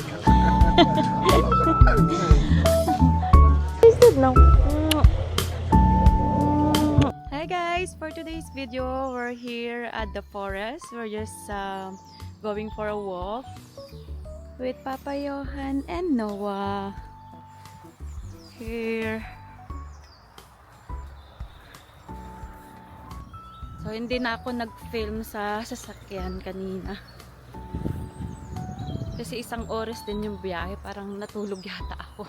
Hi guys, for today's video, we're here at the forest. We're just going for a walk with Papa Johan and Noah. Here. So, hindi na ako nag-film sa sasakyan kanina. Kasi isang oras din yung biyahe. Parang natulog yata ako.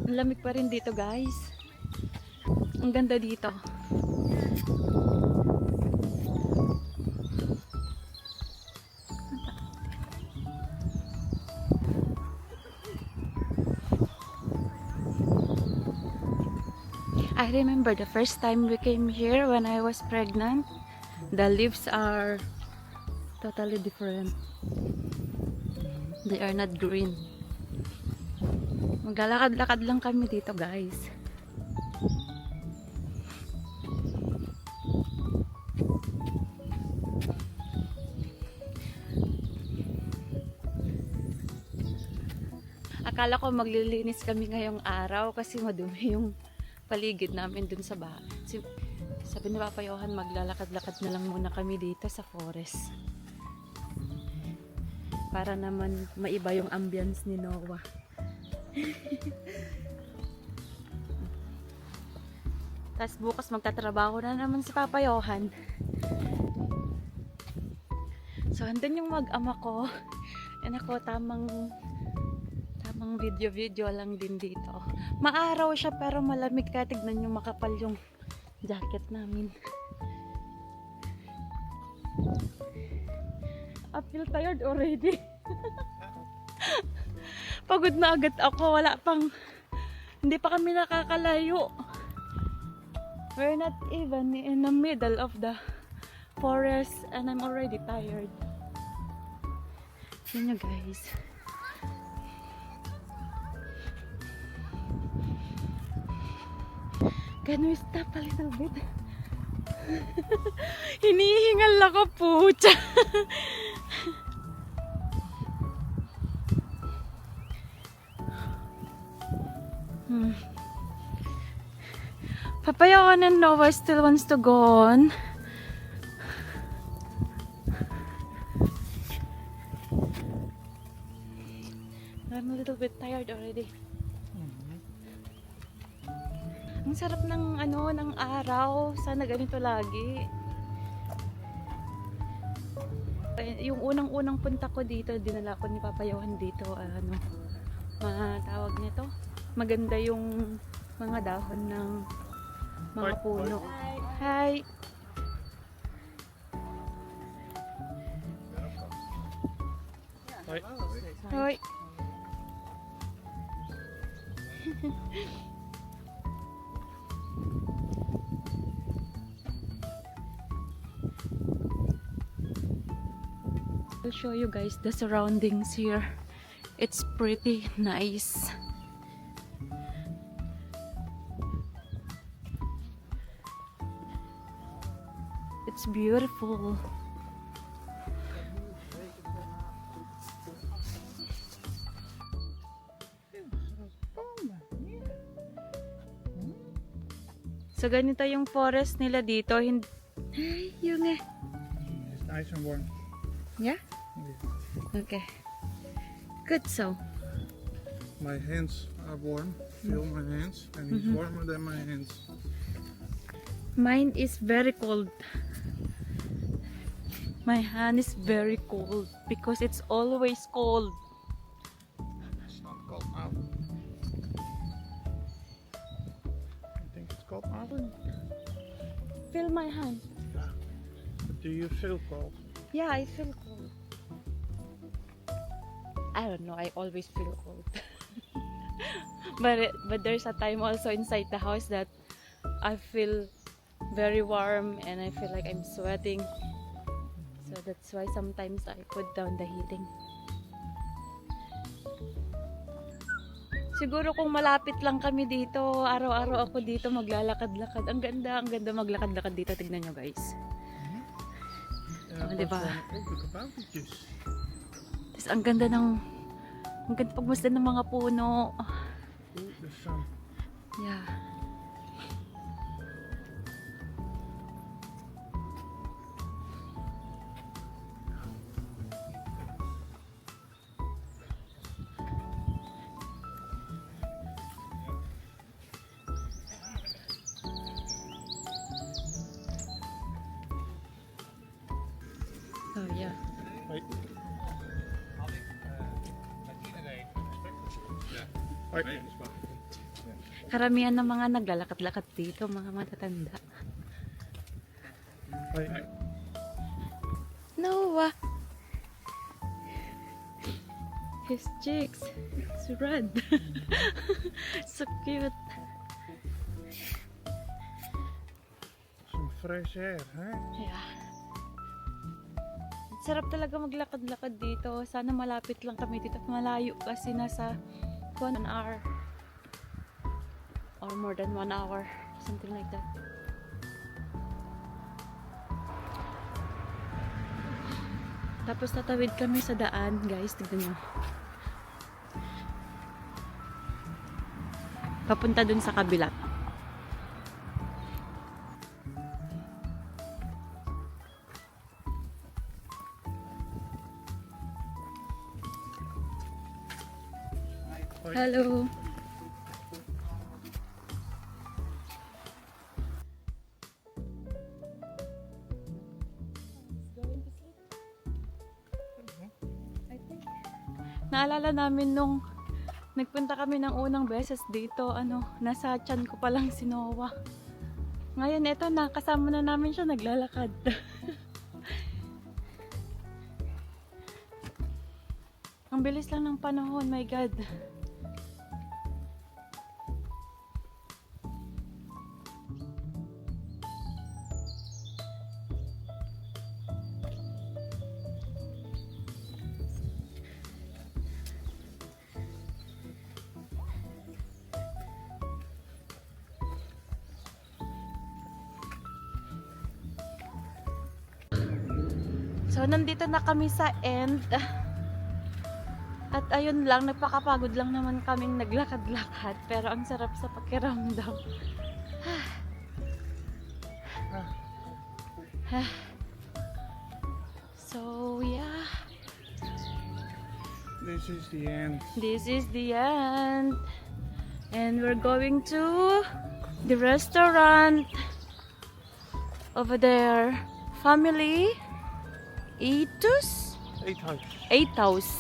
Ang lamig pa rin dito, guys. Ang ganda dito. I remember the first time we came here when I was pregnant. The leaves are totally different. They are not green. Maglalakad-lakad lang kami dito, guys. Akala ko maglilinis kami ngayong araw kasi madumi yung paligid namin dun sa bahay. Sabi ni Papa Johan, maglalakad-lakad na lang muna kami dito sa forest. Para naman maiba yung ambience ni Noah. Tapos bukas magtatrabaho na naman si Papa Johan. So, andun yung mag-ama ko. And ako, tamang video-video lang din dito. Maaraw siya pero malamig, kaya tignan nyo makapal yung jacket namin. I feel tired already. Pagod na agad ako. Hindi pa kami nakakalayo. We're not even in the middle of the forest and I'm already tired. Yun nyo, guys. Can we stop a little bit? Hinihingal ako, pucha. Papa Johan and Noah still wants to go on. I'm a little bit tired already. Ang sarap ng ng araw. Sana ganito lagi. Yung unang-unang punta ko dito, dinala ko ni Papa Johan dito, matawag nito. Maganda yung mga dahon ng mga puno. Hi. Hi. Hi. I'll show you guys the surroundings here. It's pretty nice. It's beautiful. So ganito yung forest nila dito. Yung It's nice and warm. Yeah? Okay. Good, so. My hands are warm. Feel my hands, and he's warmer than my hands. Mine is very cold. My hand is very cold because it's always cold. It's not cold now. You think it's cold now? Feel my hand. Yeah. But do you feel cold? Yeah, I feel cold. I don't know, I always feel cold. but there's a time also inside the house that I feel very warm and I feel like I'm sweating. So that's why sometimes I put down the heating. Siguro kung malapit lang kami dito, araw-araw ako dito maglalakad-lakad. Ang ganda maglakad-lakad dito. Tignan nyo guys. Ja, Diba? ook de kaboutertjes. Tapos ang ganda pagmasdan ng mga puno. Oeh, de sun. Yeah. Oh yeah. Hoi. Hoi. Karamihan ng mga naglalakad-lakad dito, mga matatanda. Hoi. Noah! His cheeks. It's red. So cute. Some fresh air, hè? Yeah. Sarap talaga maglakad-lakad dito. Sana malapit lang kami dito. Malayo kasi nasa 1 hour. Or more than 1 hour. Something like that. Tapos tatawid kami sa daan, guys. Tignan nyo. Papunta dun sa kabila. Hoi. Hello. Naalala namin nung nagpunta kami ng unang beses dito, nasa tiyan ko pa lang si Noah. Ngayon eto na, kasama na namin siya naglalakad. Ang bilis lang ng panahon, my God. So, nandito na kami sa end. At ayun lang, nagpakapagod lang naman kaming naglakad-lakad. Pero ang sarap sa pakiramdam. So, yeah. This is the end. This is the end. And we're going to the restaurant over there. Family Eatus? 8 house. 8 house.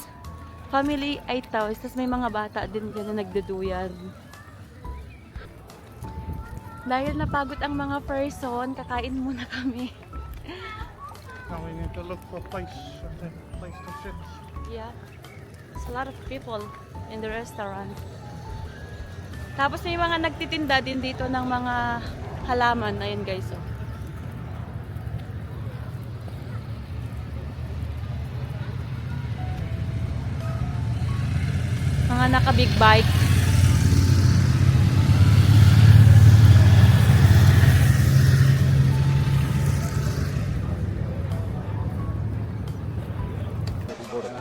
Family 8 house. Tapos may mga bata din dyan na nagduduyan. Dahil napagod ang mga person, kakain muna kami. Now we need to look for a place to sit. Yeah. There's a lot of people in the restaurant. Tapos may mga nagtitinda din dito ng mga halaman. Ayun guys. Oh. Mga naka-big bike.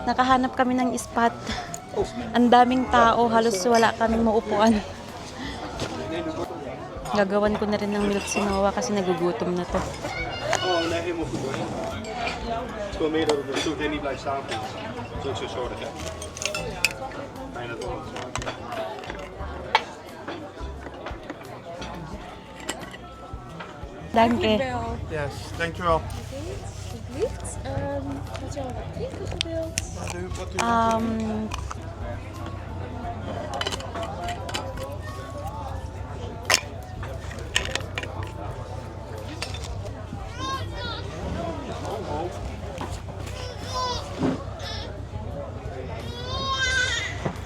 Nakahanap kami ng spot. Ang daming tao, halos wala kaming maupuan. Gagawan ko na rin ng milk si Noah kasi nagugutom na to. Oh, nee, helemaal goed hoor. Het is gewoon meer dat het zo niet blijft staan. Dat is ook zo zorg, hè. Bijna toch. Danke. Yes, dankjewel. Alsjeblieft. Wat zou er eten gewild? Wat u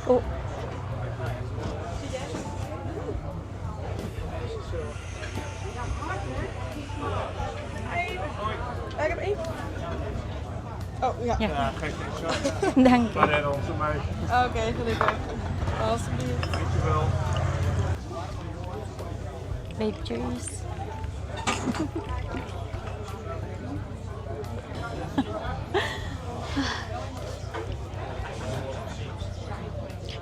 Oh. Ik heb één. Oh ja. Ja. Ja, geef niet zo. Danke. Maar onze mij. Oké, gelukkig. alsjeblieft. Dankjewel. Babe, cheers.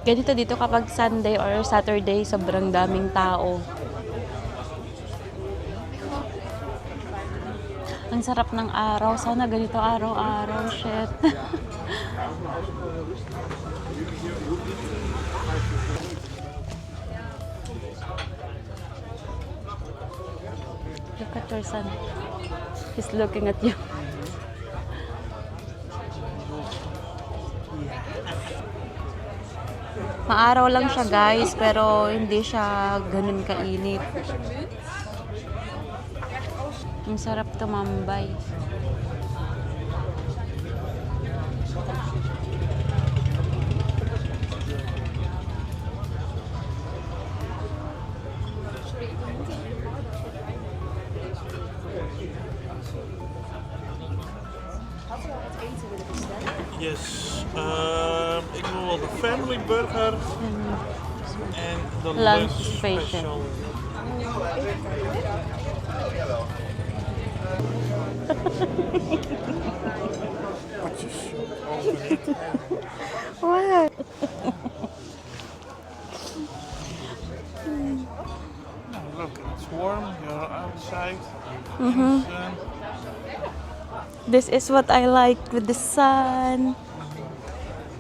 Ganito dito kapag Sunday or Saturday, sobrang daming tao. Ang sarap ng araw. Sana ganito araw-araw. Shit. Look at your son. He's looking at you. Maaraw lang siya guys, pero hindi siya ganun kainit. Ang sarap tumambay. Yes, ik wil wel de family burger en de Lunch lunch special. special. What? Look, it's warm. You're outside. Mhm. Sun. This is what I like with the sun.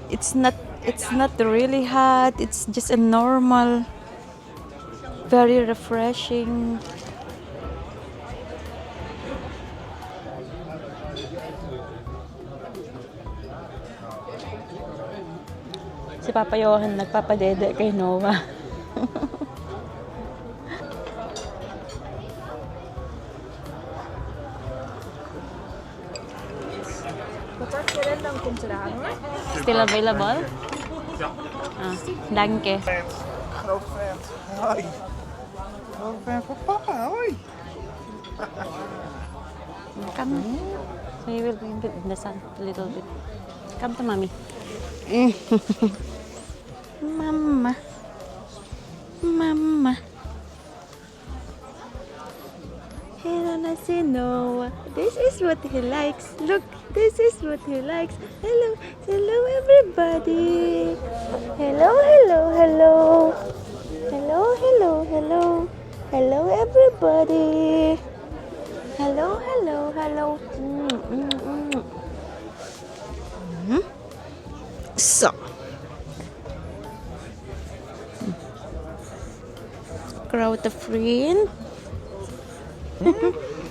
It's not really hot. It's just a normal, very refreshing. Si Papa Johan nagpapadede kay Noah. Wat dacht je dan? Dan komt eraan hoor. Still available? Ja. Ah, danke. Groot fan. Hoi. Groot fan van papa. Hoi. Come. So you will be in the sun a little bit. Come to mommy. Mama. Mama. Hello, Nasi Noah. This is what he likes. Look, this is what he likes. Hello, hello everybody. Hello, hello, hello. Hello, hello, hello. Hello everybody. Hello, hello, hello. So. Grote vriend.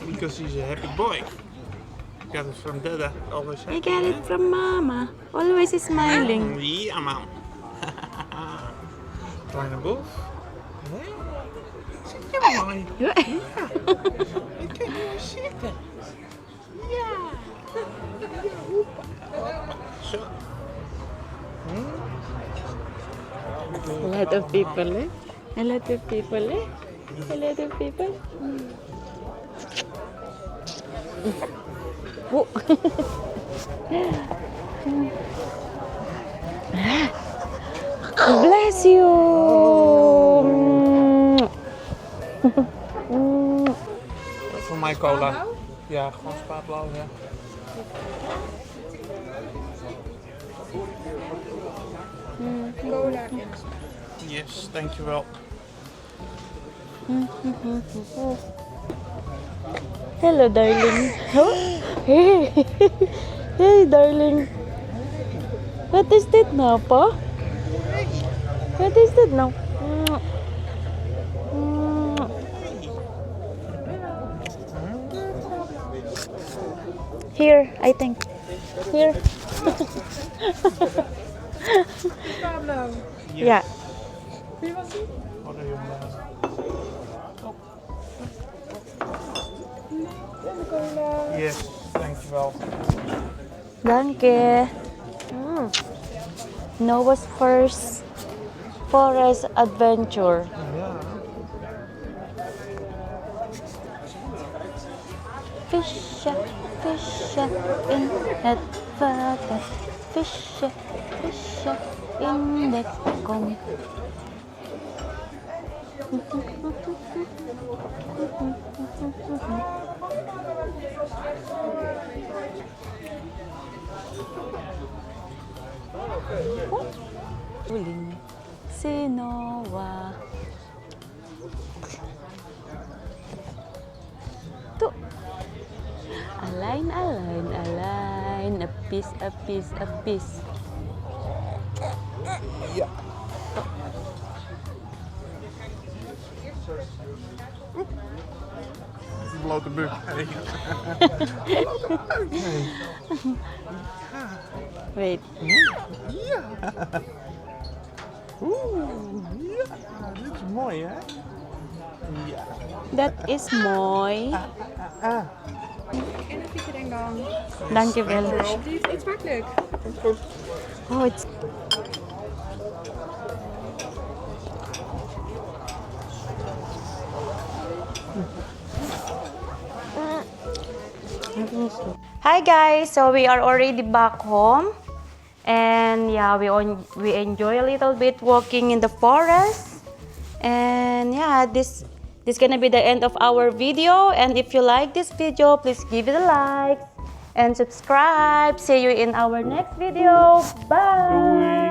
Because he's a happy boy. Got it from Dada. Always I happy. got it from Mama. Always smiling. Ja, man. Kleine boef. Zit je mooi? Ik kan hier zitten. Ja. Zo. A lot of people, eh? A lot of people, eh? A lot of people. Oh. Bless you. Voor mij cola. Ja, gewoon spaarblauw, ja. Cola in. Yes, dankjewel. Hello, darling. Hey, hey, darling. What is that now, Pa? What is that now? Here, I think. Here. Pablo. Yeah. Wat een jongen. Cola. Yes, dankjewel. Danke. Noah's first forest adventure. Ja. Fisha, fisha in het water. Fisha, fisha, in.com. Uling si Noah. Tu. Align, align, align. A piece, a piece, a piece. Yeah. Blote buk. Hey. Wait. Ja. Dit is mooi, hè? Ja. That is mooi. En een frietje dan. Dankjewel. Alsjeblieft, eet smakelijk. Oh, it's... Hi guys, so we are already back home, and yeah, we enjoy a little bit walking in the forest, and yeah, this gonna be the end of our video. And if you like this video, please give it a like and subscribe. See you in our next video. Bye.